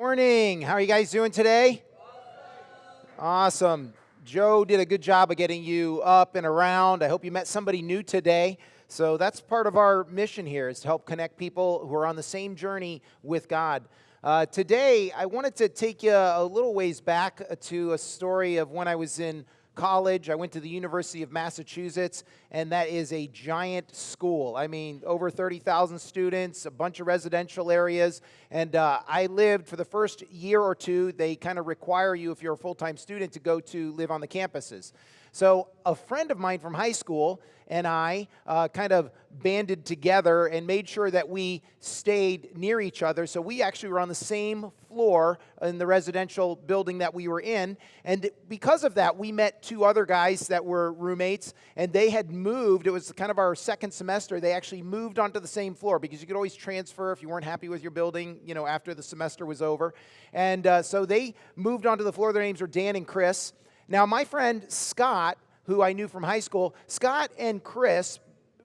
Morning. How are you guys doing today? Awesome. Joe did a good job of getting you up and around. I hope you met somebody new today. So that's part of our mission here, is to help connect people who are on the same journey with God. Today, I wanted to take you a little ways back to a story of when I was in college. I went to the University of Massachusetts, and that is a giant school. I mean, over 30,000 students, a bunch of residential areas, and I lived for the first year or two. They kind of require you, if you're a full-time student, to go to live on the campuses. So a friend of mine from high school and I kind of banded together and made sure that we stayed near each other. So we actually were on the same floor in the residential building that we were in. And because of that, we met two other guys that were roommates, and they had moved. It was kind of our second semester. They actually moved onto the same floor because you could always transfer if you weren't happy with your building, after the semester was over. And so they moved onto the floor. Their names were Dan and Chris. Now, my friend Scott, who I knew from high school, Scott and Chris,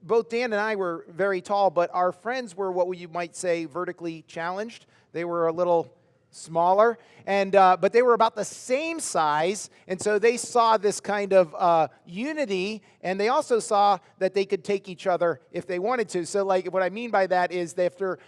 both Dan and I were very tall, but our friends were what you might say vertically challenged. They were a little smaller, and but they were about the same size, and so they saw this kind of unity, and they also saw that they could take each other if they wanted to. So, like, what I mean by that is that after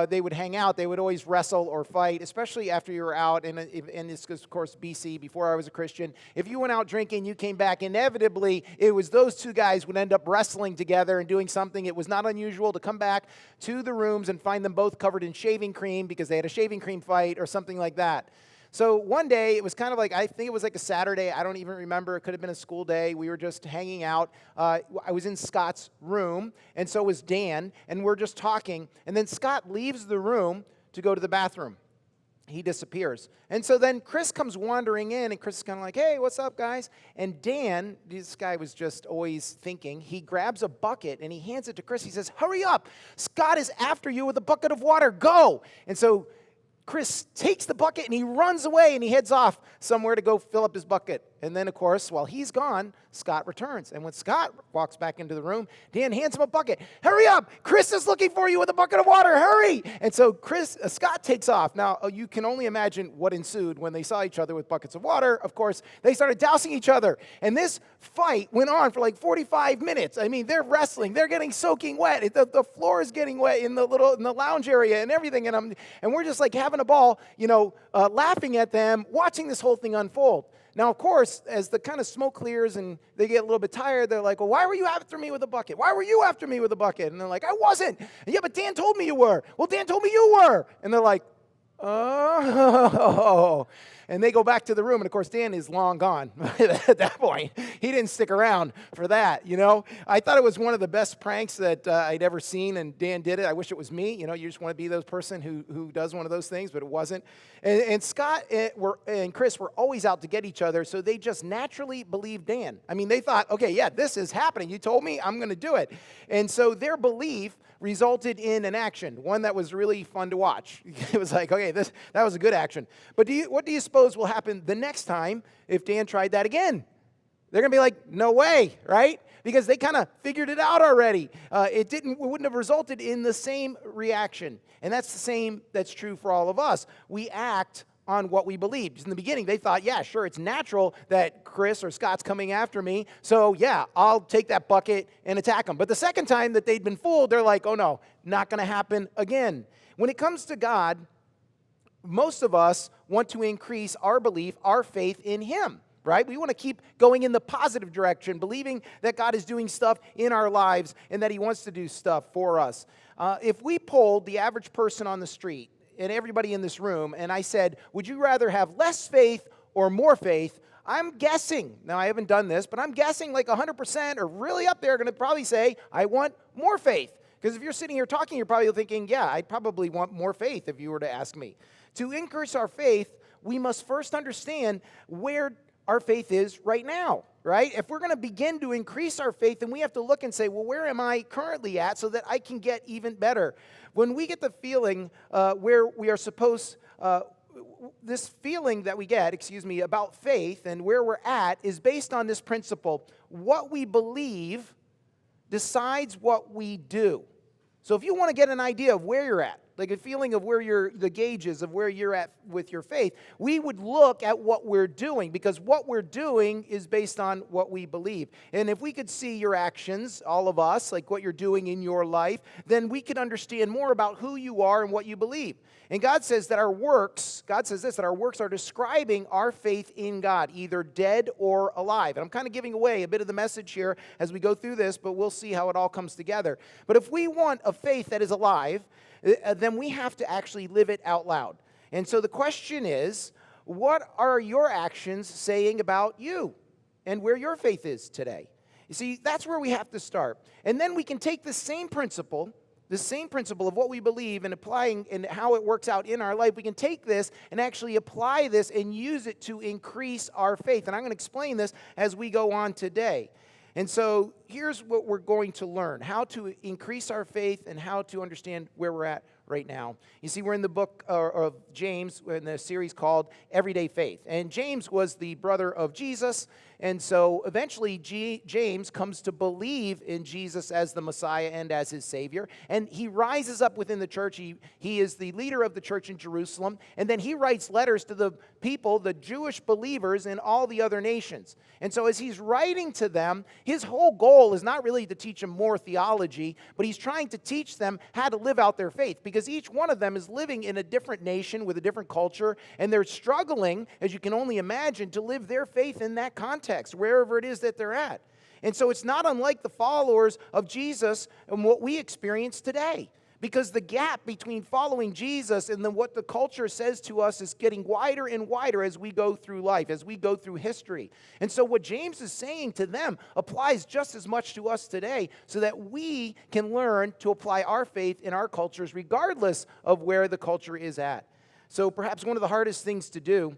they would hang out, they would always wrestle or fight, especially after you were out, and this is, of course, BC, before I was a Christian. If you went out drinking, you came back, inevitably, it was those two guys would end up wrestling together and doing something. It was not unusual to come back to the rooms and find them both covered in shaving cream because they had a shaving cream fight or something like that. So one day, it was kind of like, I think it was like a Saturday. I don't even remember. It could have been a school day. We were just hanging out. I was in Scott's room, and so was Dan, and we're just talking. And then Scott leaves the room to go to the bathroom. He disappears. And so then Chris comes wandering in, and Chris is kind of like, hey, what's up, guys? And Dan, this guy was just always thinking, he grabs a bucket, and he hands it to Chris. He says, hurry up. Scott is after you with a bucket of water. Go. And so Chris takes the bucket and he runs away and he heads off somewhere to go fill up his bucket. And then, of course, while he's gone, Scott returns. And when Scott walks back into the room, Dan hands him a bucket. Hurry up! Chris is looking for you with a bucket of water. Hurry! And so Scott takes off. Now, you can only imagine what ensued when they saw each other with buckets of water. Of course, they started dousing each other. And this fight went on for like 45 minutes. I mean, they're wrestling. They're getting soaking wet. The floor is getting wet in the lounge area and everything. And we're just like having a ball, laughing at them, watching this whole thing unfold. Now, of course, as the kind of smoke clears and they get a little bit tired, they're like, well, why were you after me with a bucket? Why were you after me with a bucket? And they're like, I wasn't. Yeah, but Dan told me you were. Well, Dan told me you were. And they're like, oh. And they go back to the room, and of course, Dan is long gone at that point. He didn't stick around for that, I thought it was one of the best pranks that I'd ever seen, and Dan did it. I wish it was me. You just want to be those person who does one of those things, but it wasn't. And Scott and Chris were always out to get each other, so they just naturally believed Dan. I mean, they thought, okay, yeah, this is happening. You told me, I'm going to do it. And so their belief resulted in an action, one that was really fun to watch. It was like, okay, that was a good action. But what do you suppose will happen the next time if Dan tried that again? They're going to be like, no way, right? Because they kind of figured it out already. It wouldn't have resulted in the same reaction. And that's the same that's true for all of us. We act on what we believe. In the beginning, they thought, yeah, sure, it's natural that Chris or Scott's coming after me, so yeah, I'll take that bucket and attack them. But the second time that they'd been fooled, they're like, oh no, not going to happen again. When it comes to God, most of us want to increase our belief, our faith in Him, right? We want to keep going in the positive direction, believing that God is doing stuff in our lives and that He wants to do stuff for us. If we polled the average person on the street and everybody in this room, and I said, would you rather have less faith or more faith? I'm guessing, now I haven't done this, but I'm guessing like 100% or really up there are going to probably say, I want more faith. Because if you're sitting here talking, you're probably thinking, yeah, I'd probably want more faith if you were to ask me. To increase our faith, we must first understand where our faith is right now, right? If we're going to begin to increase our faith, then we have to look and say, well, where am I currently at so that I can get even better? When we get the feeling where we are supposed, this feeling that we get, about faith and where we're at is based on this principle. What we believe decides what we do. So if you want to get an idea of where you're at, like a feeling of where the gauge is of where you're at with your faith, we would look at what we're doing, because what we're doing is based on what we believe. And if we could see your actions, all of us, like what you're doing in your life, then we could understand more about who you are and what you believe. And God says that God says this, that our works are describing our faith in God, either dead or alive. And I'm kind of giving away a bit of the message here as we go through this, but we'll see how it all comes together. But if we want a faith that is alive, then we have to actually live it out loud. And so the question is, what are your actions saying about you and where your faith is today? You see, that's where we have to start. And then we can take the same principle of what we believe and applying and how it works out in our life. We can take this and actually apply this and use it to increase our faith. And I'm going to explain this as we go on today. And so here's what we're going to learn: how to increase our faith and how to understand where we're at right now. You see, we're in the book of James in the series called Everyday Faith. And James was the brother of Jesus. And so eventually James comes to believe in Jesus as the Messiah and as his Savior. And he rises up within the church. He is the leader of the church in Jerusalem. And then he writes letters to the people, the Jewish believers in all the other nations. And so as he's writing to them, his whole goal is not really to teach them more theology, but he's trying to teach them how to live out their faith, because each one of them is living in a different nation with a different culture, and they're struggling, as you can only imagine, to live their faith in that context, wherever it is that they're at. And so it's not unlike the followers of Jesus and what we experience today, because the gap between following Jesus and then what the culture says to us is getting wider and wider as we go through life, as we go through history. And so what James is saying to them applies just as much to us today, so that we can learn to apply our faith in our cultures regardless of where the culture is at. So perhaps one of the hardest things to do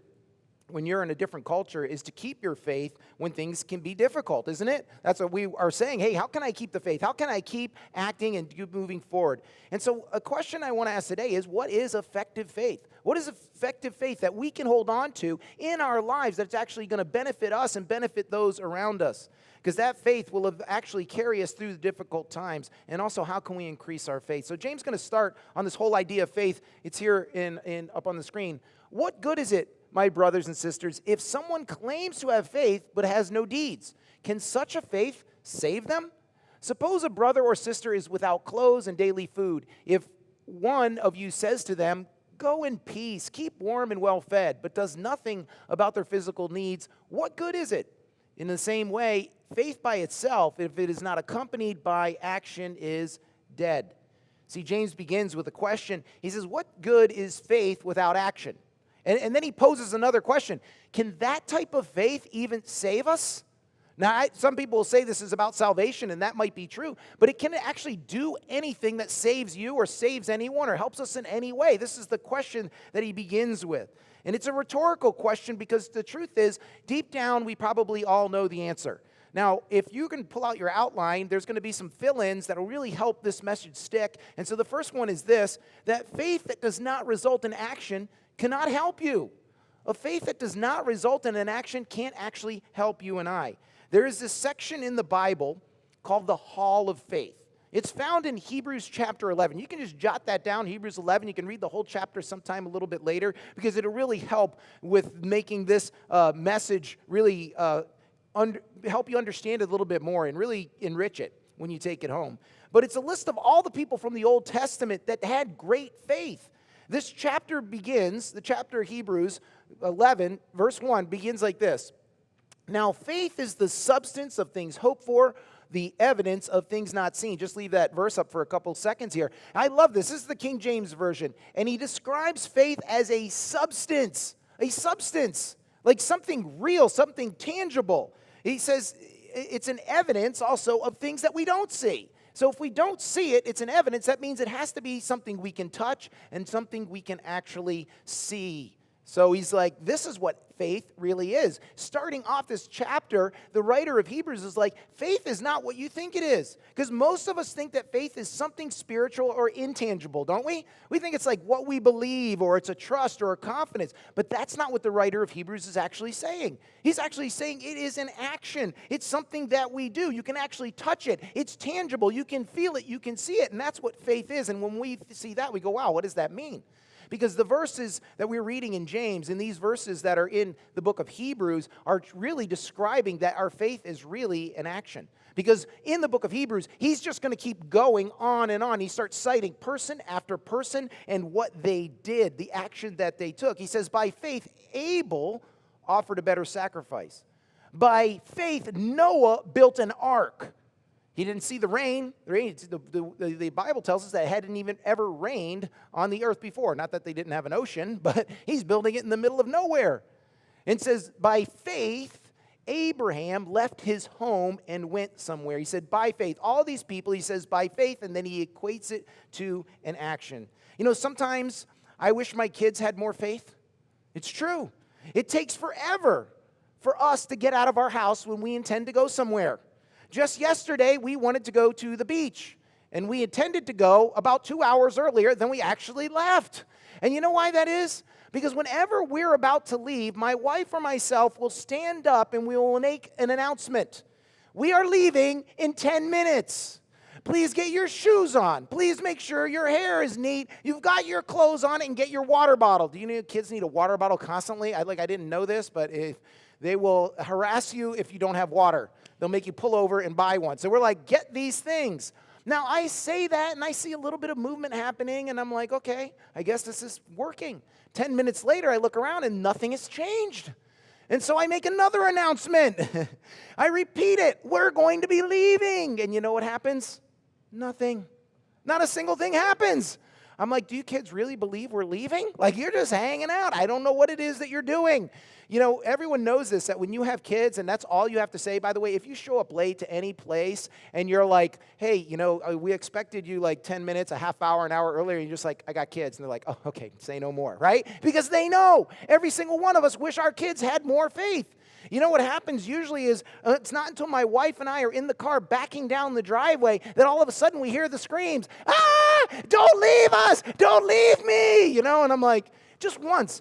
when you're in a different culture is to keep your faith when things can be difficult, isn't it? That's what we are saying. Hey, how can I keep the faith? How can I keep acting and keep moving forward? And so a question I want to ask today is, what is effective faith? What is effective faith that we can hold on to in our lives that's actually going to benefit us and benefit those around us? Because that faith will actually carry us through the difficult times. And also, how can we increase our faith? So James is going to start on this whole idea of faith. It's here up on the screen. What good is it, my brothers and sisters, if someone claims to have faith but has no deeds? Can such a faith save them? Suppose a brother or sister is without clothes and daily food. If one of you says to them, "Go in peace, keep warm and well fed," but does nothing about their physical needs, what good is it? In the same way, faith by itself, if it is not accompanied by action, is dead. See, James begins with a question. He says, what good is faith without action? And then he poses another question. Can that type of faith even save us? Now, some people will say this is about salvation, and that might be true, but it can actually do anything that saves you or saves anyone or helps us in any way. This is the question that he begins with. And it's a rhetorical question, because the truth is, deep down, we probably all know the answer. Now, if you can pull out your outline, there's going to be some fill-ins that will really help this message stick. And so the first one is this: that faith that does not result in action cannot help you. A faith that does not result in an action can't actually help you and I. There is this section in the Bible called the Hall of Faith. It's found in Hebrews chapter 11. You can just jot that down, Hebrews 11. You can read the whole chapter sometime a little bit later, because it'll really help with making this message really help you understand it a little bit more and really enrich it when you take it home. But it's a list of all the people from the Old Testament that had great faith. This chapter begins, the chapter of Hebrews 11, verse 1, begins like this. Now, faith is the substance of things hoped for, the evidence of things not seen. Just leave that verse up for a couple seconds here. I love this. This is the King James Version. And he describes faith as a substance, like something real, something tangible. He says it's an evidence also of things that we don't see. So if we don't see it, it's an evidence. That means it has to be something we can touch and something we can actually see. So he's like, this is what faith really is. Starting off this chapter, the writer of Hebrews is like, faith is not what you think it is. Because most of us think that faith is something spiritual or intangible, don't we? We think it's like what we believe, or it's a trust or a confidence. But that's not what the writer of Hebrews is actually saying. He's actually saying it is an action. It's something that we do. You can actually touch it. It's tangible. You can feel it. You can see it. And that's what faith is. And when we see that, we go, wow, what does that mean? Because the verses that we're reading in James and these verses that are in the book of Hebrews are really describing that our faith is really an action. Because in the book of Hebrews, he's just going to keep going on and on. He starts citing person after person and what they did, the action that they took. He says, by faith, Abel offered a better sacrifice. By faith, Noah built an ark. He didn't see the rain. The Bible tells us that it hadn't even ever rained on the earth before. Not that they didn't have an ocean, but he's building it in the middle of nowhere. And says, by faith, Abraham left his home and went somewhere. He said, by faith. All these people, he says, by faith, and then he equates it to an action. You know, sometimes I wish my kids had more faith. It's true. It takes forever for us to get out of our house when we intend to go somewhere. Just yesterday, we wanted to go to the beach, and we intended to go about 2 hours earlier than we actually left. And you know why that is? Because whenever we're about to leave, my wife or myself will stand up and we will make an announcement. We are leaving in 10 minutes. Please get your shoes on. Please make sure your hair is neat. You've got your clothes on, and get your water bottle. Do you know kids need a water bottle constantly? I didn't know this, but they will harass you if you don't have water. They'll make you pull over and buy one. So we're like, get these things. Now, I say that, and I see a little bit of movement happening, and I'm like, okay, I guess this is working. 10 minutes later, I look around, and nothing has changed. And so I make another announcement. I repeat it. We're going to be leaving. And you know what happens? Nothing. Not a single thing happens. I'm like, do you kids really believe we're leaving? Like, you're just hanging out. I don't know what it is that you're doing. You know, everyone knows this, that when you have kids, and that's all you have to say, by the way, if you show up late to any place and you're like, hey, you know, we expected you like 10 minutes, a half hour, an hour earlier, and you're just like, I got kids. And they're like, oh, okay, say no more, right? Because they know. Every single one of us wish our kids had more faith. You know what happens usually is it's not until my wife and I are in the car backing down the driveway that all of a sudden we hear the screams, ah, don't leave us, don't leave me, you know, and I'm like, just once,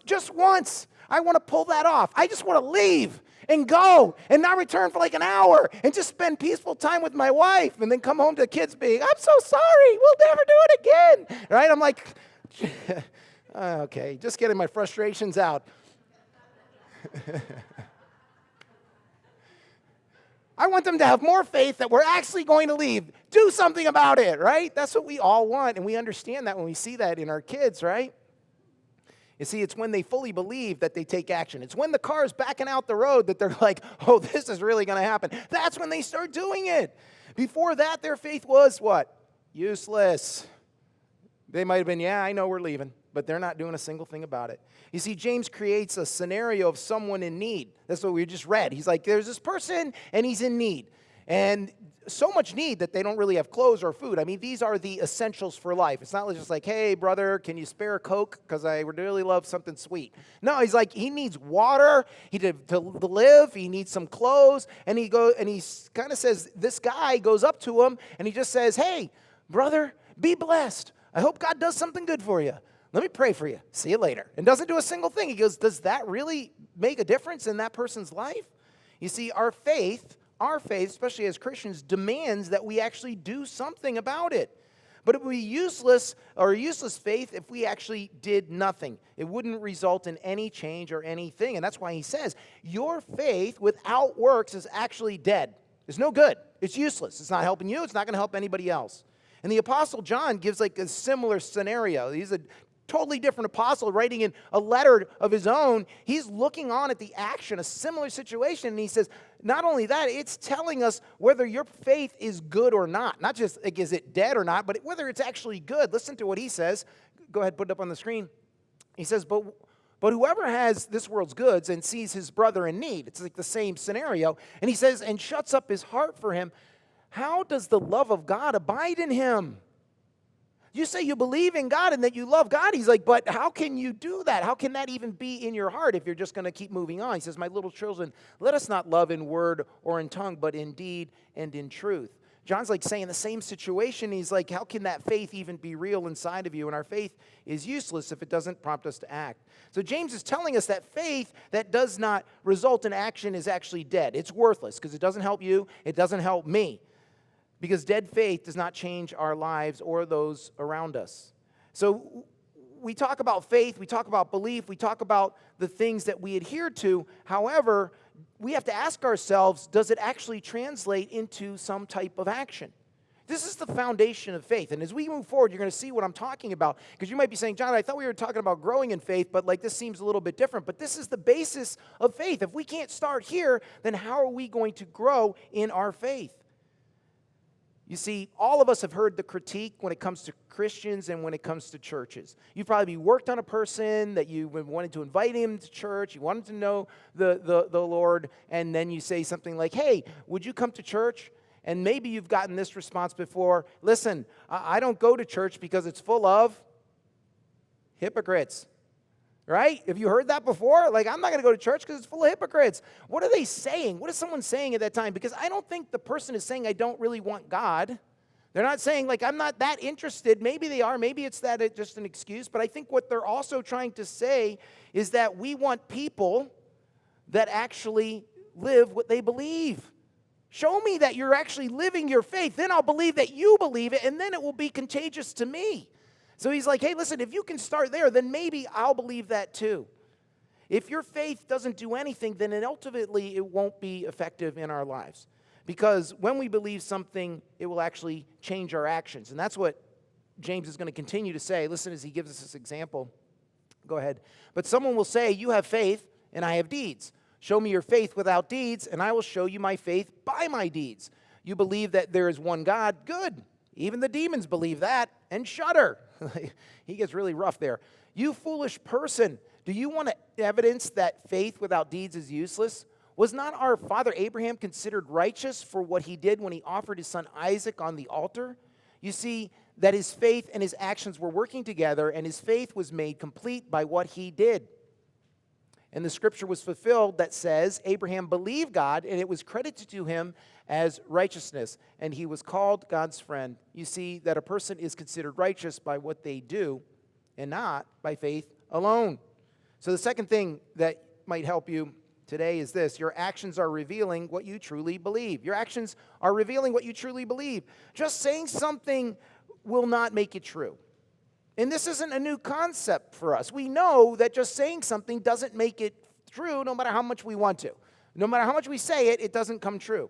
I want to pull that off. I just want to leave and go and not return for like an hour and just spend peaceful time with my wife and then come home to the kids being, I'm so sorry, we'll never do it again, right? I'm like, okay, just getting my frustrations out. I want them to have more faith that we're actually going to leave. Do something about it, right? That's what we all want, and we understand that when we see that in our kids, right? You see, it's when they fully believe that they take action. It's when the car's backing out the road that they're like, oh, this is really going to happen. That's when they start doing it. Before that, their faith was what? Useless. They might have been, yeah, I know we're leaving, but they're not doing a single thing about it. You see, James creates a scenario of someone in need. That's what we just read. He's like, there's this person, and he's in need. And so much need that they don't really have clothes or food. I mean, these are the essentials for life. It's not just like, hey, brother, can you spare a Coke? Because I would really love something sweet. No, he's like, he needs water to live. He needs some clothes. And he kind of says, this guy goes up to him, and he just says, hey, brother, be blessed. I hope God does something good for you. Let me pray for you. See you later. And doesn't do a single thing. He goes, does that really make a difference in that person's life? You see, our faith, especially as Christians, demands that we actually do something about it. But it would be useless faith if we actually did nothing. It wouldn't result in any change or anything. And that's why he says, your faith without works is actually dead. It's no good. It's useless. It's not helping you. It's not going to help anybody else. And the Apostle John gives like a similar scenario. He's a totally different apostle writing in a letter of his own. He's looking on at the action, a similar situation, and he says, not only that, it's telling us whether your faith is good or not. Not just, like, is it dead or not, but whether it's actually good. Listen to what he says. Go ahead, put it up on the screen. He says, but whoever has this world's goods and sees his brother in need, it's like the same scenario, and he says, and shuts up his heart for him, how does the love of God abide in him? You say you believe in God and that you love God. He's like, but how can you do that? How can that even be in your heart if you're just going to keep moving on? He says, my little children, let us not love in word or in tongue, but in deed and in truth. John's like saying the same situation. He's like, how can that faith even be real inside of you? And our faith is useless if it doesn't prompt us to act. So James is telling us that faith that does not result in action is actually dead. It's worthless because it doesn't help you. It doesn't help me. Because dead faith does not change our lives or those around us. So we talk about faith, we talk about belief, we talk about the things that we adhere to. However, we have to ask ourselves, does it actually translate into some type of action? This is the foundation of faith. And as we move forward, you're going to see what I'm talking about. Because you might be saying, John, I thought we were talking about growing in faith, but like this seems a little bit different. But this is the basis of faith. If we can't start here, then how are we going to grow in our faith? You see, all of us have heard the critique when it comes to Christians and when it comes to churches. You've probably worked on a person that you wanted to invite him to church, you wanted to know the Lord, and then you say something like, hey, would you come to church? And maybe you've gotten this response before, listen, I don't go to church because it's full of hypocrites. Right? Have you heard that before? Like, I'm not going to go to church because it's full of hypocrites. What are they saying? What is someone saying at that time? Because I don't think the person is saying, I don't really want God. They're not saying, like, I'm not that interested. Maybe they are. Maybe it's just an excuse. But I think what they're also trying to say is that we want people that actually live what they believe. Show me that you're actually living your faith. Then I'll believe that you believe it, and then it will be contagious to me. So he's like, hey, listen, if you can start there, then maybe I'll believe that too. If your faith doesn't do anything, then ultimately it won't be effective in our lives. Because when we believe something, it will actually change our actions. And that's what James is going to continue to say. Listen as he gives us this example. Go ahead. But someone will say, you have faith and I have deeds. Show me your faith without deeds, and I will show you my faith by my deeds. You believe that there is one God? Good. Even the demons believe that and shudder. He gets really rough there. You foolish person, do you want evidence that faith without deeds is useless? Was not our father Abraham considered righteous for what he did when he offered his son Isaac on the altar? You see that his faith and his actions were working together, and his faith was made complete by what he did. And the scripture was fulfilled that says, Abraham believed God, and it was credited to him as righteousness, and he was called God's friend. You see that a person is considered righteous by what they do and not by faith alone. So the second thing that might help you today is this: your actions are revealing what you truly believe. Your actions are revealing what you truly believe. Just saying something will not make it true. And this isn't a new concept for us. We know that just saying something doesn't make it true no matter how much we want to. No matter how much we say it, it doesn't come true.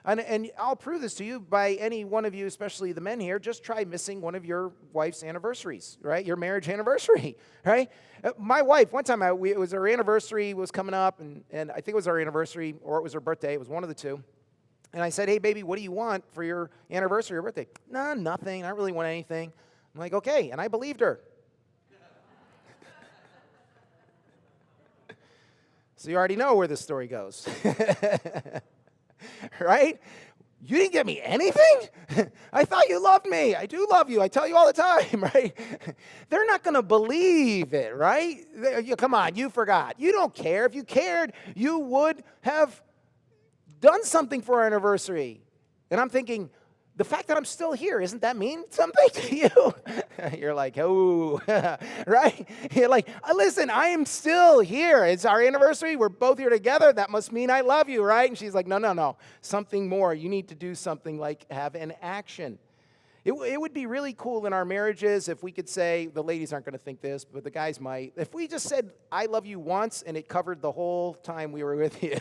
And I'll prove this to you by any one of you, especially the men here. Just try missing one of your wife's anniversaries, right? Your marriage anniversary, right? My wife, one time, it was her anniversary was coming up, and I think it was our anniversary, or it was her birthday. It was one of the two. And I said, hey, baby, what do you want for your anniversary or birthday? No, nothing. I don't really want anything. I'm like, okay. And I believed her. So you already know where this story goes. Right? You didn't get me anything? I thought you loved me. I do love you. I tell you all the time, right? They're not going to believe it, right? Come on, you forgot. You don't care. If you cared, you would have done something for our anniversary. And I'm thinking, the fact that I'm still here, doesn't that mean something to you? You're like, oh, right? You're like, listen, I am still here. It's our anniversary. We're both here together. That must mean I love you, right? And she's like, no. Something more. You need to do something like have an action. It would be really cool in our marriages if we could say, the ladies aren't going to think this, but the guys might. If we just said, I love you once, and it covered the whole time we were with you.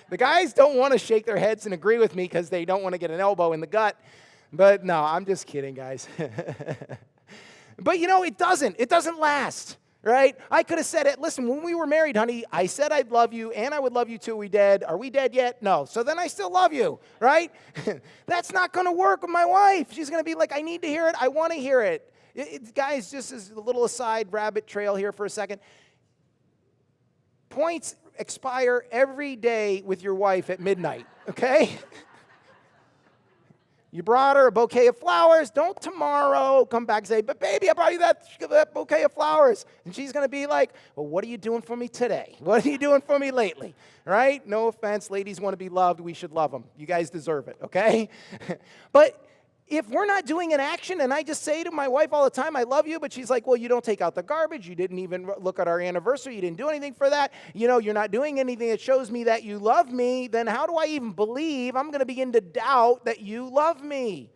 The guys don't want to shake their heads and agree with me because they don't want to get an elbow in the gut. But no, I'm just kidding, guys. But it doesn't last, right? I could have said it. Listen, when we were married, honey, I said I'd love you and I would love you till we dead. Are we dead yet? No. So then I still love you, right? That's not going to work with my wife. She's going to be like, I need to hear it. I want to hear it. Guys, just as a little aside, rabbit trail here for a second. Points expire every day with your wife at midnight, okay? You brought her a bouquet of flowers. Don't tomorrow come back and say, but baby, I brought you that bouquet of flowers. And she's going to be like, well, what are you doing for me today? What are you doing for me lately? Right? No offense. Ladies want to be loved. We should love them. You guys deserve it, okay? But if we're not doing an action, and I just say to my wife all the time, I love you, but she's like, well, you don't take out the garbage. You didn't even look at our anniversary. You didn't do anything for that. You're not doing anything that shows me that you love me. Then how do I even believe? I'm going to begin to doubt that you love me.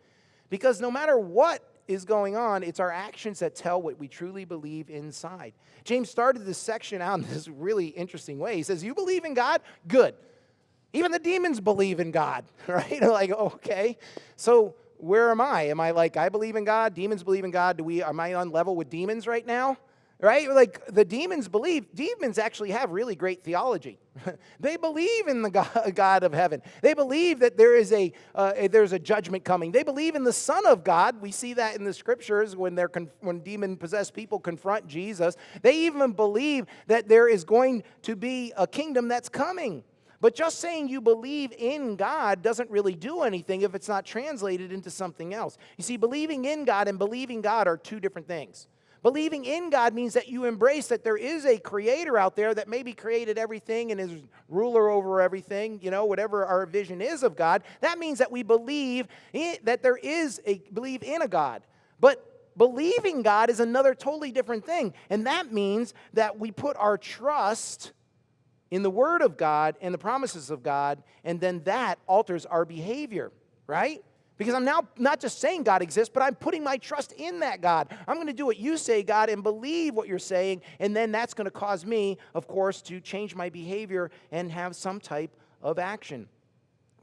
Because no matter what is going on, it's our actions that tell what we truly believe inside. James started this section out in this really interesting way. He says, you believe in God? Good. Even the demons believe in God, right? Like, okay. So where am I? Am I like, I believe in God, demons believe in God? Am I on level with demons right now? Right? Like the demons actually have really great theology. They believe in the God of heaven. They believe that there's a judgment coming. They believe in the Son of God. We see that in the scriptures when demon-possessed people confront Jesus. They even believe that there is going to be a kingdom that's coming. But just saying you believe in God doesn't really do anything if it's not translated into something else. You see, believing in God and believing God are two different things. Believing in God means that you embrace that there is a creator out there that maybe created everything and is ruler over everything, whatever our vision is of God. That means that we believe that there is believe in a God. But believing God is another totally different thing. And that means that we put our trust in the Word of God and the promises of God, and then that alters our behavior, right? Because I'm now not just saying God exists, but I'm putting my trust in that God. I'm going to do what you say, God, and believe what you're saying, and then that's going to cause me, of course, to change my behavior and have some type of action.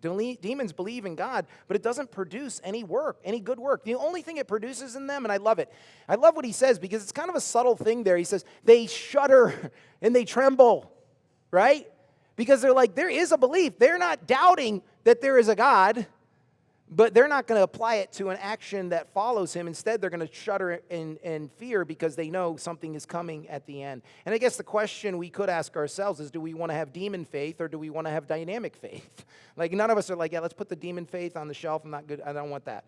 Demons believe in God, but it doesn't produce any work, any good work. The only thing it produces in them, and I love it. I love what he says because it's kind of a subtle thing there. He says, they shudder and they tremble. Right? Because they're like, there is a belief. They're not doubting that there is a God, but they're not going to apply it to an action that follows him. Instead, they're going to shudder in fear because they know something is coming at the end. And I guess the question we could ask ourselves is, do we want to have demon faith or do we want to have dynamic faith? Like, none of us are like, yeah, let's put the demon faith on the shelf. I'm not good. I don't want that.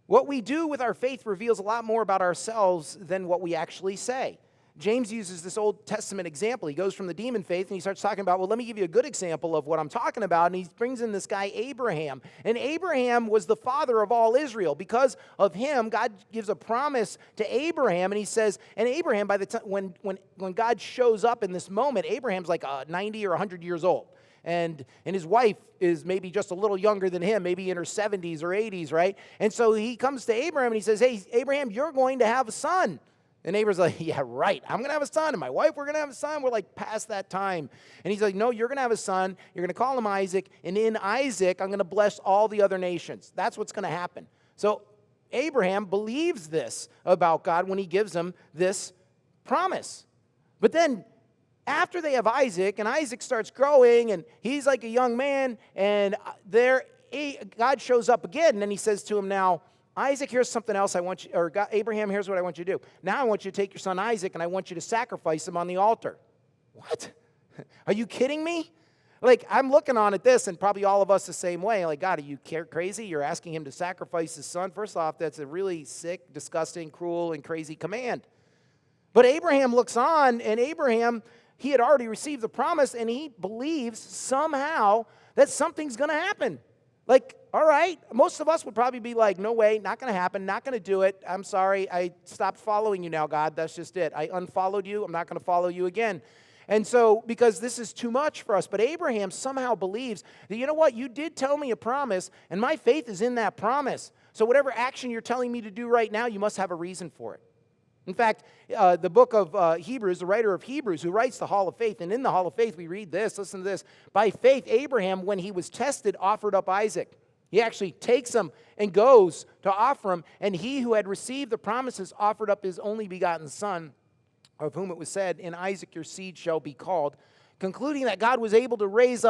What we do with our faith reveals a lot more about ourselves than what we actually say. James uses this Old Testament example. He goes from the demon faith and he starts talking about, well, let me give you a good example of what I'm talking about. And he brings in this guy, Abraham. And Abraham was the father of all Israel. Because of him, God gives a promise to Abraham. And he says, and Abraham, by the time when God shows up in this moment, Abraham's like 90 or 100 years old. And his wife is maybe just a little younger than him, maybe in her 70s or 80s, right? And so he comes to Abraham and he says, hey, Abraham, you're going to have a son. And Abraham's like, yeah, right. I'm going to have a son. And my wife, we're going to have a son. We're like past that time. And he's like, no, you're going to have a son. You're going to call him Isaac. And in Isaac, I'm going to bless all the other nations. That's what's going to happen. So Abraham believes this about God when he gives him this promise. But then after they have Isaac, and Isaac starts growing, and he's like a young man, and God shows up again, and then he says to him now, Isaac, here's something else I want you, or God, Abraham, here's what I want you to do. Now I want you to take your son Isaac and I want you to sacrifice him on the altar. What? Are you kidding me? Like, I'm looking on at this, and probably all of us the same way. Like, God, are you crazy? You're asking him to sacrifice his son? First off, that's a really sick, disgusting, cruel, and crazy command. But Abraham looks on, and Abraham, he had already received the promise, and he believes somehow that something's going to happen. Like, all right, most of us would probably be like, no way, not going to happen, not going to do it. I'm sorry, I stopped following you now, God. That's just it. I unfollowed you. I'm not going to follow you again. And so, because this is too much for us, but Abraham somehow believes that, you know what, you did tell me a promise, and my faith is in that promise. So whatever action you're telling me to do right now, you must have a reason for it. In fact, the book of Hebrews, the writer of Hebrews, who writes the Hall of Faith, and in the Hall of Faith we read this, listen to this. By faith, Abraham, when he was tested, offered up Isaac. He actually takes him and goes to offer him, and he who had received the promises offered up his only begotten son, of whom it was said, in Isaac your seed shall be called, concluding that God was able to raise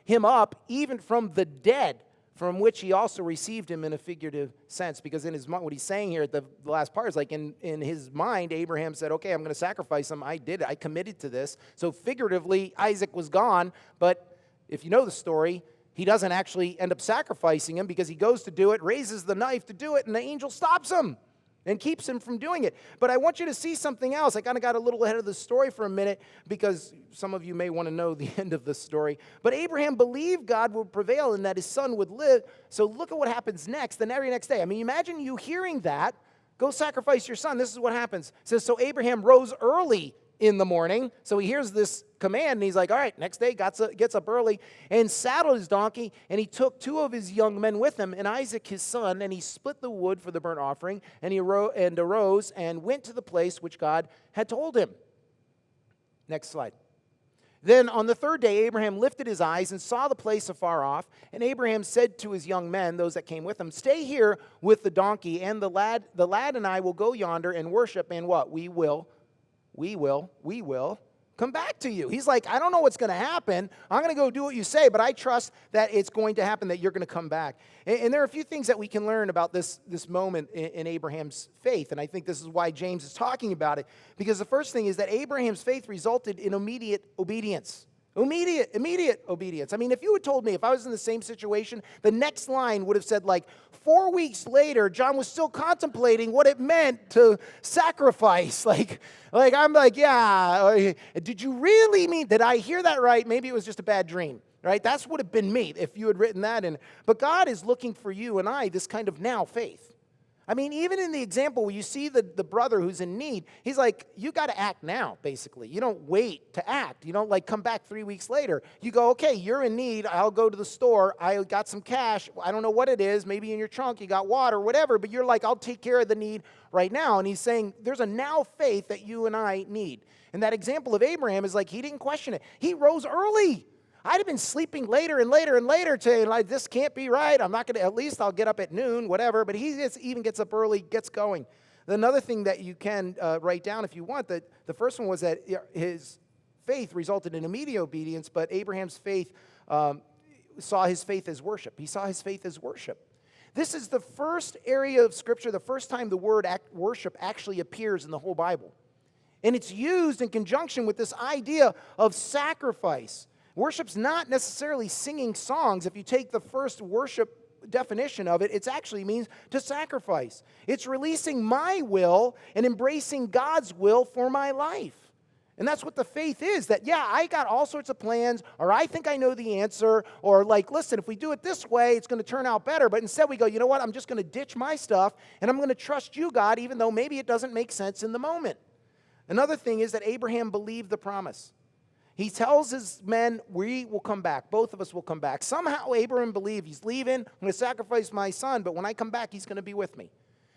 him up even from the dead, from which he also received him in a figurative sense. Because in his mind, what he's saying here at the last part is like in his mind, Abraham said, okay, I'm going to sacrifice him. I did it. I committed to this. So figuratively, Isaac was gone. But if you know the story, he doesn't actually end up sacrificing him because he goes to do it, raises the knife to do it, and the angel stops him and keeps him from doing it. But I want you to see something else. I kind of got a little ahead of the story for a minute because some of you may want to know the end of the story. But Abraham believed God would prevail and that his son would live. So look at what happens next, the very next day. I mean, imagine you hearing that. Go sacrifice your son. This is what happens. It says, so Abraham rose early in the morning. So he hears this command, and he's like, all right, next day, gets up early and saddled his donkey, and he took 2 of his young men with him, and Isaac his son, and he split the wood for the burnt offering, and he arose and went to the place which God had told him. Next slide. Then on the 3rd day, Abraham lifted his eyes and saw the place afar off, and Abraham said to his young men, those that came with him, stay here with the donkey, and the lad and I will go yonder and worship, and what? We will come back to you. He's like, I don't know what's going to happen. I'm going to go do what you say, but I trust that it's going to happen, that you're going to come back. And there are a few things that we can learn about this moment in Abraham's faith, and I think this is why James is talking about it, because the first thing is that Abraham's faith resulted in immediate obedience. Immediate obedience. I mean, if you had told me, if I was in the same situation, the next line would have said, like, 4 weeks later, John was still contemplating what it meant to sacrifice. Like I'm like, yeah, did you really mean, did I hear that right? Maybe it was just a bad dream, right? That's would have been me if you had written that in. But God is looking for you and I, this kind of now faith. I mean, even in the example where you see the brother who's in need, he's like, you got to act now, basically. You don't wait to act. You don't, like, come back 3 weeks later. You go, okay, you're in need. I'll go to the store. I got some cash. I don't know what it is. Maybe in your trunk you got water, whatever. But you're like, I'll take care of the need right now. And he's saying there's a now faith that you and I need. And that example of Abraham is like he didn't question it. He rose early. I'd have been sleeping later and later and later saying, like, this can't be right. I'm not going to, at least I'll get up at noon, whatever. But he even gets up early, gets going. Another thing that you can write down if you want, that the first one was that his faith resulted in immediate obedience, but Abraham's faith saw his faith as worship. He saw his faith as worship. This is the first area of Scripture, the first time the word worship actually appears in the whole Bible. And it's used in conjunction with this idea of sacrifice. Worship's not necessarily singing songs. If you take the first worship definition of it, it actually means to sacrifice. It's releasing my will and embracing God's will for my life. And that's what the faith is, that, yeah, I got all sorts of plans, or I think I know the answer, or like, listen, if we do it this way, it's going to turn out better. But instead we go, you know what, I'm just going to ditch my stuff, and I'm going to trust you, God, even though maybe it doesn't make sense in the moment. Another thing is that Abraham believed the promise. He tells his men, we will come back. Both of us will come back. Somehow Abraham believed, he's leaving, I'm going to sacrifice my son, but when I come back, he's going to be with me.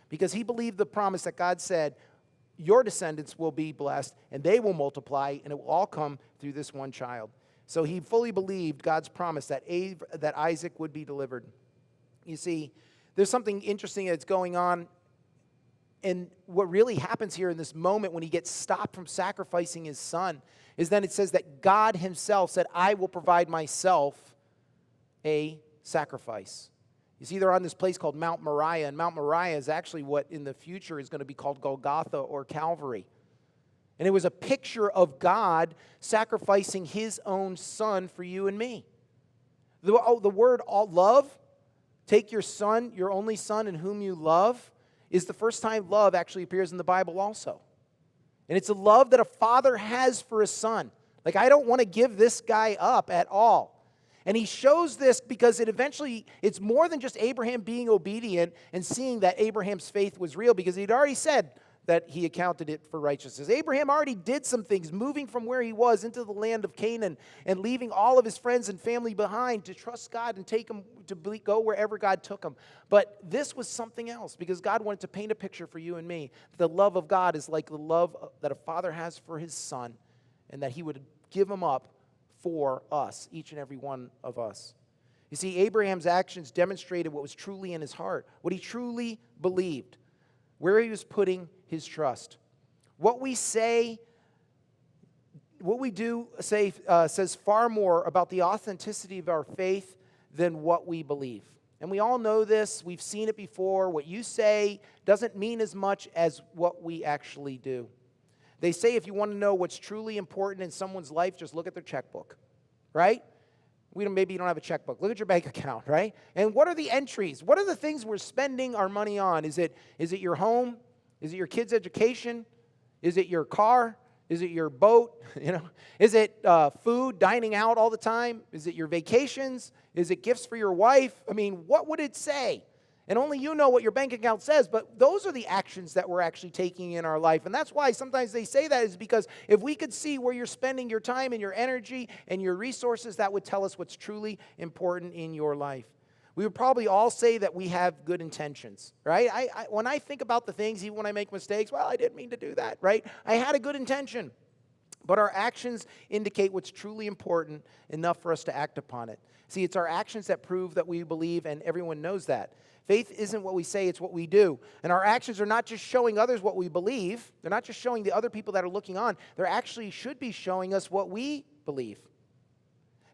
Because he believed the promise that God said, your descendants will be blessed, and they will multiply, and it will all come through this one child. So he fully believed God's promise that Isaac would be delivered. You see, there's something interesting that's going on. And what really happens here in this moment when he gets stopped from sacrificing his son is then it says that God himself said, I will provide myself a sacrifice. You see, they're on this place called Mount Moriah, and Mount Moriah is actually what in the future is going to be called Golgotha or Calvary. And it was a picture of God sacrificing his own son for you and me. The word love, take your son, your only son in whom you love, is the first time love actually appears in the Bible also. And it's a love that a father has for his son. Like, I don't want to give this guy up at all. And he shows this because it's more than just Abraham being obedient and seeing that Abraham's faith was real, because he'd already said that he accounted it for righteousness. Abraham already did some things, moving from where he was into the land of Canaan and leaving all of his friends and family behind to trust God and take him to go wherever God took him. But this was something else, because God wanted to paint a picture for you and me. The love of God is like the love that a father has for his son, and that he would give him up for us, each and every one of us. You see, Abraham's actions demonstrated what was truly in his heart, what he truly believed, where he was putting his trust. What we do say says far more about the authenticity of our faith than what we believe. And we all know this. We've seen it before. What you say doesn't mean as much as what we actually do. They say if you want to know what's truly important in someone's life, just look at their checkbook, right? Maybe you don't have a checkbook. Look at your bank account, right? And what are the entries? What are the things we're spending our money on? Is it your home? Is it your kids' education? Is it your car? Is it your boat? Is it food, dining out all the time? Is it your vacations? Is it gifts for your wife? What would it say? And only you know what your bank account says, but those are the actions that we're actually taking in our life. And that's why sometimes they say that is because if we could see where you're spending your time and your energy and your resources, that would tell us what's truly important in your life. We would probably all say that we have good intentions, right? When I think about the things, even when I make mistakes, well, I didn't mean to do that, right? I had a good intention. But our actions indicate what's truly important enough for us to act upon it. See, it's our actions that prove that we believe, and everyone knows that. Faith isn't what we say, it's what we do. And our actions are not just showing others what we believe. They're not just showing the other people that are looking on. They actually should be showing us what we believe.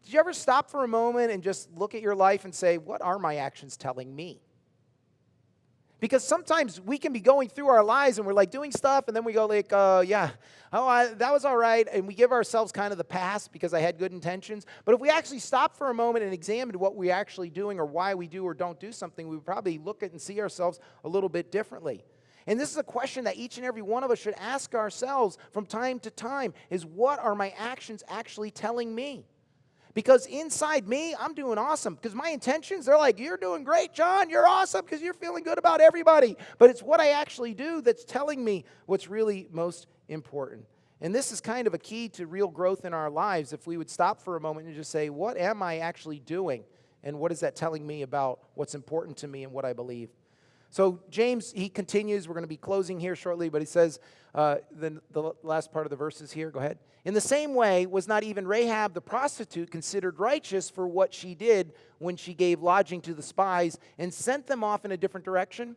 Did you ever stop for a moment and just look at your life and say, what are my actions telling me? Because sometimes we can be going through our lives and we're like doing stuff and then we go like, that was all right. And we give ourselves kind of the pass because I had good intentions. But if we actually stop for a moment and examined what we're actually doing or why we do or don't do something, we would probably look at and see ourselves a little bit differently. And this is a question that each and every one of us should ask ourselves from time to time is what are my actions actually telling me? Because inside me, I'm doing awesome. Because my intentions, they're like, you're doing great, John. You're awesome because you're feeling good about everybody. But it's what I actually do that's telling me what's really most important. And this is kind of a key to real growth in our lives. If we would stop for a moment and just say, what am I actually doing? And what is that telling me about what's important to me and what I believe? So James, he continues. We're going to be closing here shortly, but he says, the last part of the verses here, go ahead. In the same way, was not even Rahab the prostitute considered righteous for what she did when she gave lodging to the spies and sent them off in a different direction?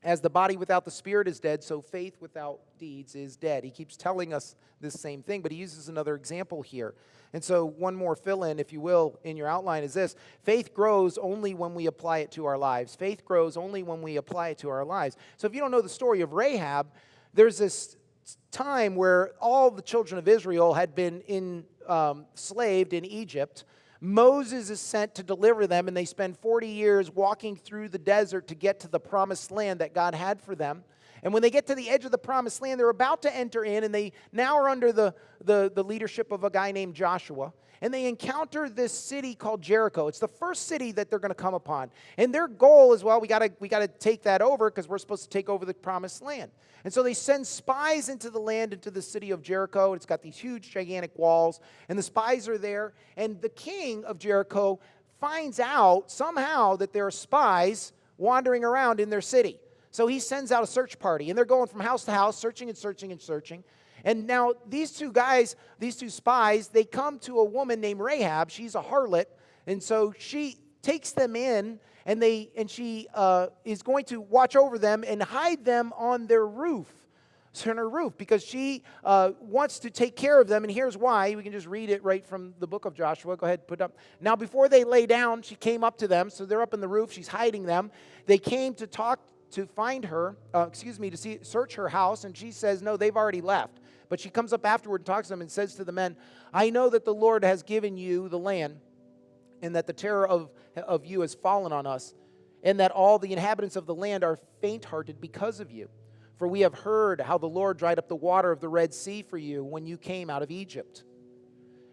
As the body without the spirit is dead, so faith without deeds is dead. He keeps telling us this same thing, but he uses another example here. And so one more fill-in, if you will, in your outline is this. Faith grows only when we apply it to our lives. Faith grows only when we apply it to our lives. So if you don't know the story of Rahab, there's this time where all the children of Israel had been enslaved in Egypt. Moses is sent to deliver them, and they spend 40 years walking through the desert to get to the promised land that God had for them. And when they get to the edge of the promised land, they're about to enter in, and they now are under the leadership of a guy named Joshua. And they encounter this city called Jericho. It's the first city that they're going to come upon. And their goal is, well, we got to take that over because we're supposed to take over the promised land. And so they send spies into the land, into the city of Jericho. It's got these huge, gigantic walls. And the spies are there. And the king of Jericho finds out somehow that there are spies wandering around in their city. So he sends out a search party. And they're going from house to house, searching and searching and searching. And now these two guys, these two spies, they come to a woman named Rahab. She's a harlot. And so she takes them in, and she is going to watch over them and hide them on their roof. So on her roof, because she wants to take care of them. And here's why. We can just read it right from the book of Joshua. Go ahead, put it up. Now before they lay down, she came up to them. So they're up on the roof. She's hiding them. They came to find her, search her house. And she says, no, they've already left. But she comes up afterward and talks to them and says to the men, I know that the Lord has given you the land, and that the terror of you has fallen on us, and that all the inhabitants of the land are faint-hearted because of you. For we have heard how the Lord dried up the water of the Red Sea for you when you came out of Egypt,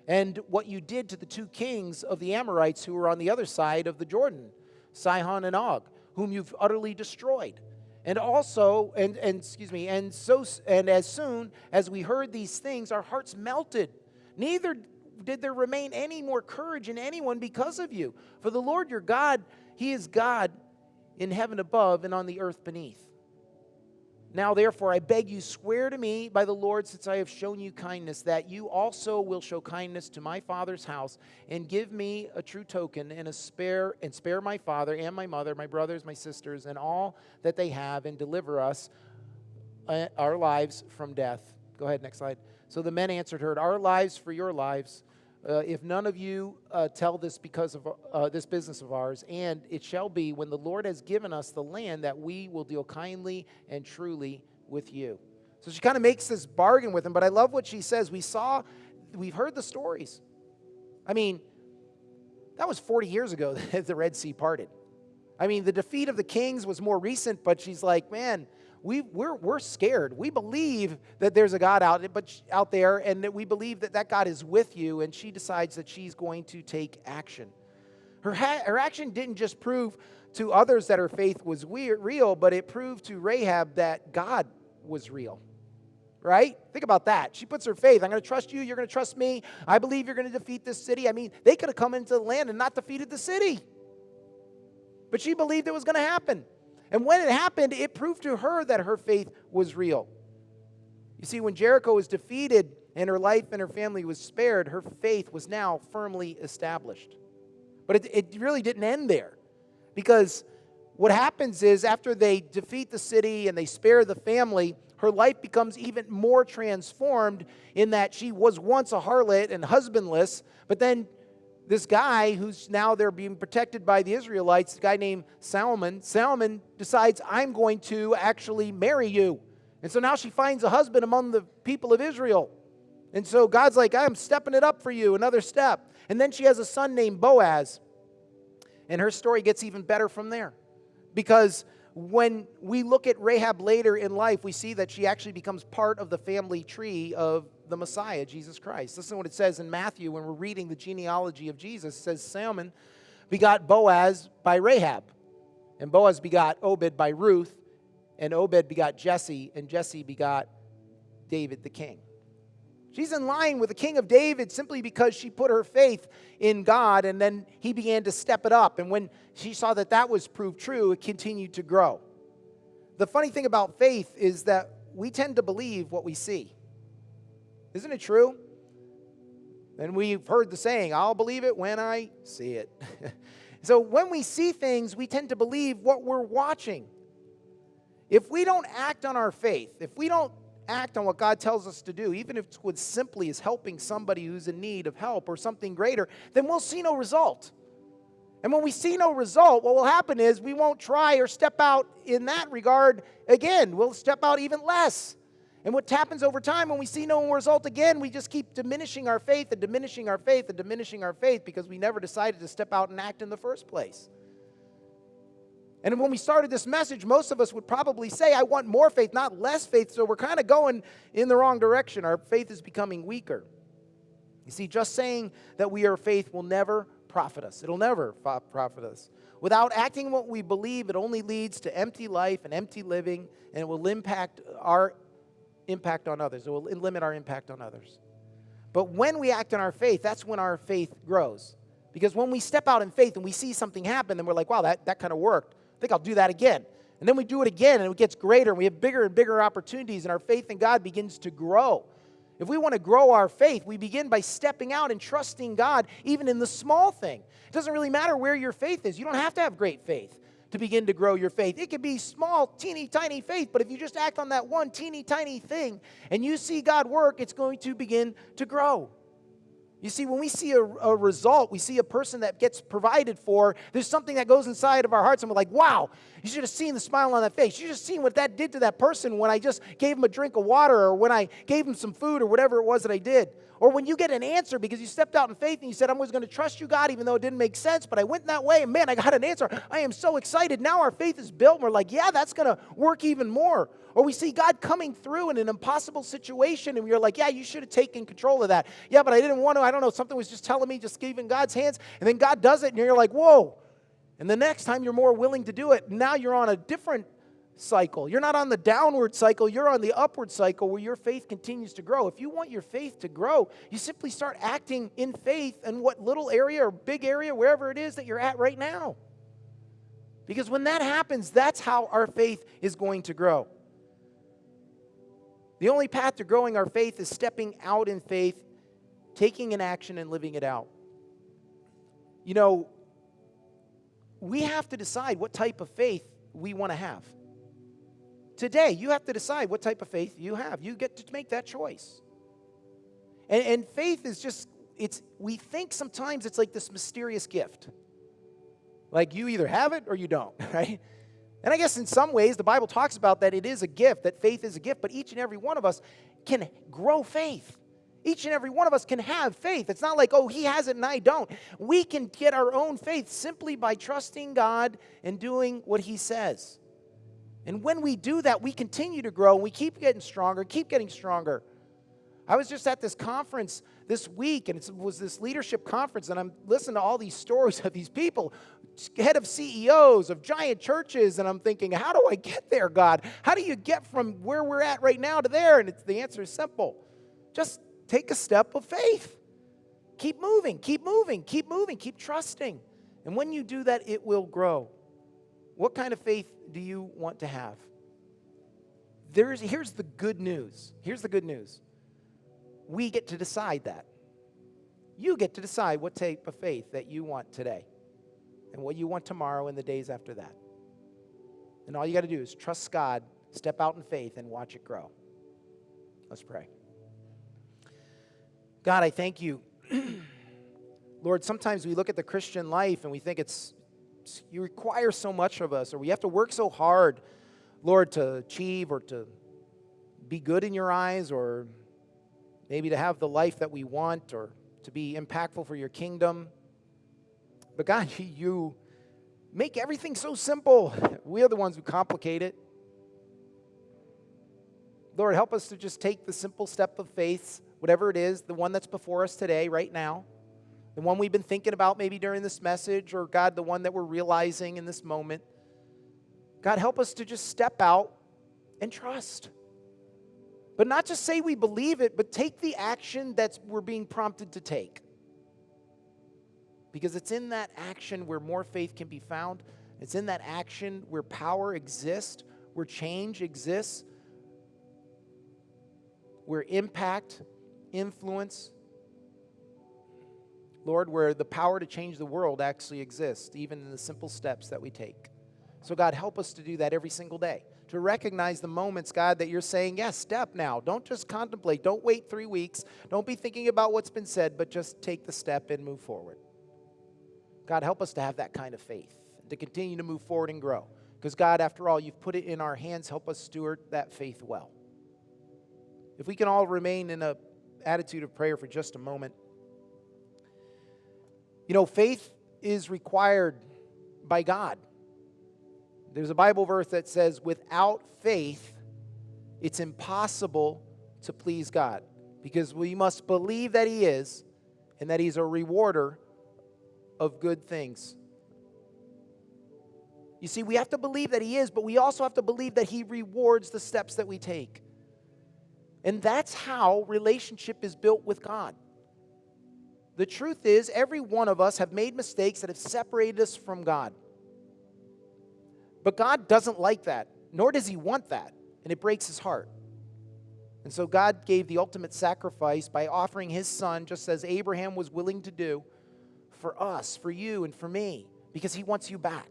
and what you did to the two kings of the Amorites who were on the other side of the Jordan, Sihon and Og, whom you've utterly destroyed. And also, and as soon as we heard these things, our hearts melted. Neither did there remain any more courage in anyone because of you. For the Lord your God, He is God in heaven above and on the earth beneath. Now, therefore, I beg you, swear to me by the Lord, since I have shown you kindness, that you also will show kindness to my father's house, and give me a true token, and spare my father and my mother, my brothers, my sisters, and all that they have, and deliver us, our lives, from death. Go ahead, next slide. So the men answered her, our lives for your lives. If none of you tell this because of this business of ours, and it shall be when the Lord has given us the land that we will deal kindly and truly with you. So she kind of makes this bargain with him, but I love what she says. We've heard the stories. I mean, That was 40 years ago that the Red Sea parted. I mean, the defeat of the kings was more recent, but she's like, man, we're scared. We believe that there's a God out there, and that we believe that that God is with you, and she decides that she's going to take action. Her action didn't just prove to others that her faith was real, but it proved to Rahab that God was real. Right? Think about that. She puts her faith. I'm going to trust you. You're going to trust me. I believe you're going to defeat this city. I mean, they could have come into the land and not defeated the city. But she believed it was going to happen. And when it happened, it proved to her that her faith was real. You see, when Jericho was defeated and her life and her family was spared, her faith was now firmly established. But it really didn't end there. Because what happens is after they defeat the city and they spare the family, her life becomes even more transformed in that she was once a harlot and husbandless, but then this guy who's now they're being protected by the Israelites, a guy named Salmon decides, I'm going to actually marry you. And so now she finds a husband among the people of Israel. And so God's like, I'm stepping it up for you, another step. And then she has a son named Boaz. And her story gets even better from there. Because when we look at Rahab later in life, we see that she actually becomes part of the family tree of the Messiah, Jesus Christ. Listen to what it says in Matthew when we're reading the genealogy of Jesus. It says, Salmon begot Boaz by Rahab, and Boaz begot Obed by Ruth, and Obed begot Jesse, and Jesse begot David the king. She's in line with the king of David simply because she put her faith in God, and then he began to step it up. And when she saw that that was proved true, it continued to grow. The funny thing about faith is that we tend to believe what we see. Isn't it true? And we've heard the saying, I'll believe it when I see it. So when we see things, we tend to believe what we're watching. If we don't act on our faith, if we don't act on what God tells us to do, even if it's simply as helping somebody who's in need of help or something greater, then we'll see no result. And when we see no result, what will happen is we won't try or step out in that regard again. We'll step out even less. And what happens over time when we see no result again, we just keep diminishing our faith and diminishing our faith and diminishing our faith because we never decided to step out and act in the first place. And when we started this message, most of us would probably say, I want more faith, not less faith. So we're kind of going in the wrong direction. Our faith is becoming weaker. You see, just saying that we are faith will never profit us. It'll never profit us. Without acting what we believe, it only leads to empty life and empty living, and it will impact our impact on others. It will limit our impact on others. But when we act on our faith, that's when our faith grows. Because when we step out in faith and we see something happen, then we're like, wow, that kind of worked. I think I'll do that again. And then we do it again, and it gets greater, and we have bigger and bigger opportunities, and our faith in God begins to grow. If we want to grow our faith, we begin by stepping out and trusting God, even in the small thing. It doesn't really matter where your faith is. You don't have to have great faith to begin to grow your faith. It could be small, teeny, tiny faith, but if you just act on that one teeny, tiny thing, and you see God work, it's going to begin to grow. You see, when we see a result, we see a person that gets provided for, there's something that goes inside of our hearts, and we're like, wow, you should have seen the smile on that face. You should have seen what that did to that person when I just gave him a drink of water, or when I gave him some food, or whatever it was that I did. Or when you get an answer because you stepped out in faith and you said, I was going to trust you, God, even though it didn't make sense, but I went that way, and man, I got an answer. I am so excited. Now our faith is built, and we're like, yeah, that's going to work even more. Or we see God coming through in an impossible situation, and we're like, yeah, you should have taken control of that. Yeah, but I didn't want to. I don't know. Something was just telling me, just give in God's hands. And then God does it, and you're like, whoa. And the next time you're more willing to do it. Now you're on a different cycle. You're not on the downward cycle. You're on the upward cycle where your faith continues to grow. If you want your faith to grow, you simply start acting in faith in what little area or big area, wherever it is that you're at right now. Because when that happens, that's how our faith is going to grow. The only path to growing our faith is stepping out in faith, taking an action, and living it out. You know, we have to decide what type of faith we want to have. Today, you have to decide what type of faith you have. You get to make that choice. And faith is just, we think sometimes it's like this mysterious gift. Like you either have it or you don't, right? And I guess in some ways, the Bible talks about that it is a gift, that faith is a gift, but each and every one of us can grow faith. Each and every one of us can have faith. It's not like, oh, he has it and I don't. We can get our own faith simply by trusting God and doing what he says. And when we do that, we continue to grow and we keep getting stronger, keep getting stronger. I was just at this conference this week, and it was this leadership conference, and I'm listening to all these stories of these people, head of CEOs of giant churches, and I'm thinking, how do I get there, God? How do you get from where we're at right now to there? And the answer is simple. Just take a step of faith. Keep moving, keep moving, keep moving, keep trusting. And when you do that, it will grow. What kind of faith do you want to have? Here's the good news. Here's the good news. We get to decide that. You get to decide what type of faith that you want today and what you want tomorrow and the days after that. And all you got to do is trust God, step out in faith, and watch it grow. Let's pray. God, I thank you. Lord, sometimes we look at the Christian life and we think you require so much of us, or we have to work so hard, Lord, to achieve or to be good in your eyes, or maybe to have the life that we want, or to be impactful for your kingdom. But God, you make everything so simple. We are the ones who complicate it. Lord, help us to just take the simple step of faith, whatever it is, the one that's before us today, right now, the one we've been thinking about maybe during this message, or God, the one that we're realizing in this moment. God, help us to just step out and trust. But not just say we believe it, but take the action that we're being prompted to take. Because it's in that action where more faith can be found. It's in that action where power exists, where change exists, where impact, influence, Lord, where the power to change the world actually exists, even in the simple steps that we take. So God, help us to do that every single day. To recognize the moments, God, that you're saying, yes, step now. Don't just contemplate. Don't wait 3 weeks. Don't be thinking about what's been said, but just take the step and move forward. God, help us to have that kind of faith, to continue to move forward and grow. Because God, after all, you've put it in our hands. Help us steward that faith well. If we can all remain in an attitude of prayer for just a moment. You know, faith is required by God. There's a Bible verse that says, without faith, it's impossible to please God. Because we must believe that he is, and that he's a rewarder of good things. You see, we have to believe that he is, but we also have to believe that he rewards the steps that we take. And that's how relationship is built with God. The truth is, every one of us have made mistakes that have separated us from God. But God doesn't like that, nor does he want that, and it breaks his heart. And so God gave the ultimate sacrifice by offering his son, just as Abraham was willing to do, for us, for you, and for me, because he wants you back.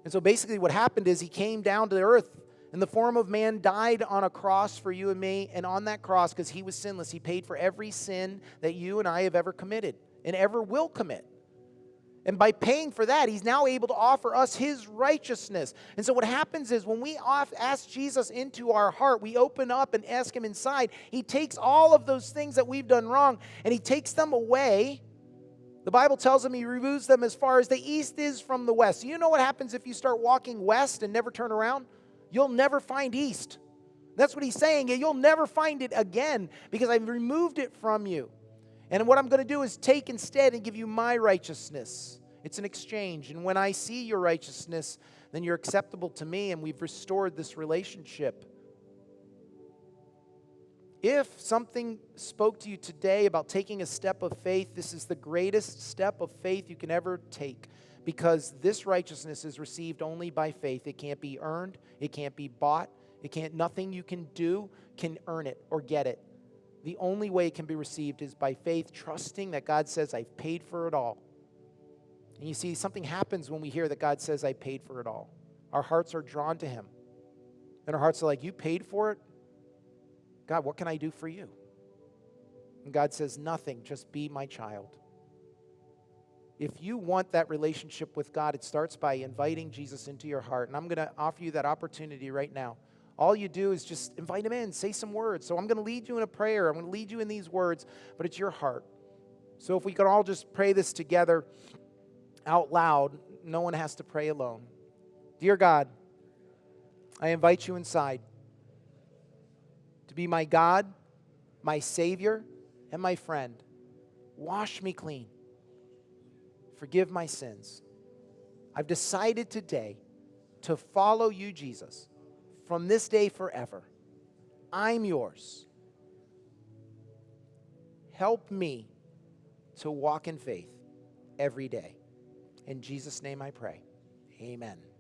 And so basically what happened is he came down to the earth in the form of man, died on a cross for you and me, and on that cross, because he was sinless, he paid for every sin that you and I have ever committed and ever will commit. And by paying for that, he's now able to offer us his righteousness. And so what happens is when we ask Jesus into our heart, we open up and ask him inside, he takes all of those things that we've done wrong and he takes them away. The Bible tells him he removes them as far as the east is from the west. So you know what happens if you start walking west and never turn around? You'll never find east. That's what he's saying. You'll never find it again because I've removed it from you. And what I'm going to do is take instead and give you my righteousness. It's an exchange. And when I see your righteousness, then you're acceptable to me, and we've restored this relationship. If something spoke to you today about taking a step of faith, this is the greatest step of faith you can ever take, because this righteousness is received only by faith. It can't be earned. It can't be bought. Nothing you can do can earn it or get it. The only way it can be received is by faith, trusting that God says, I've paid for it all. And you see, something happens when we hear that God says, I paid for it all. Our hearts are drawn to him. And our hearts are like, you paid for it? God, what can I do for you? And God says, nothing, just be my child. If you want that relationship with God, it starts by inviting Jesus into your heart. And I'm going to offer you that opportunity right now. All you do is just invite him in, say some words. So I'm going to lead you in a prayer. I'm going to lead you in these words, but it's your heart. So if we could all just pray this together out loud, no one has to pray alone. Dear God, I invite you inside to be my God, my Savior, and my friend. Wash me clean. Forgive my sins. I've decided today to follow you, Jesus, from this day forever. I'm yours. Help me to walk in faith every day. In Jesus' name I pray. Amen.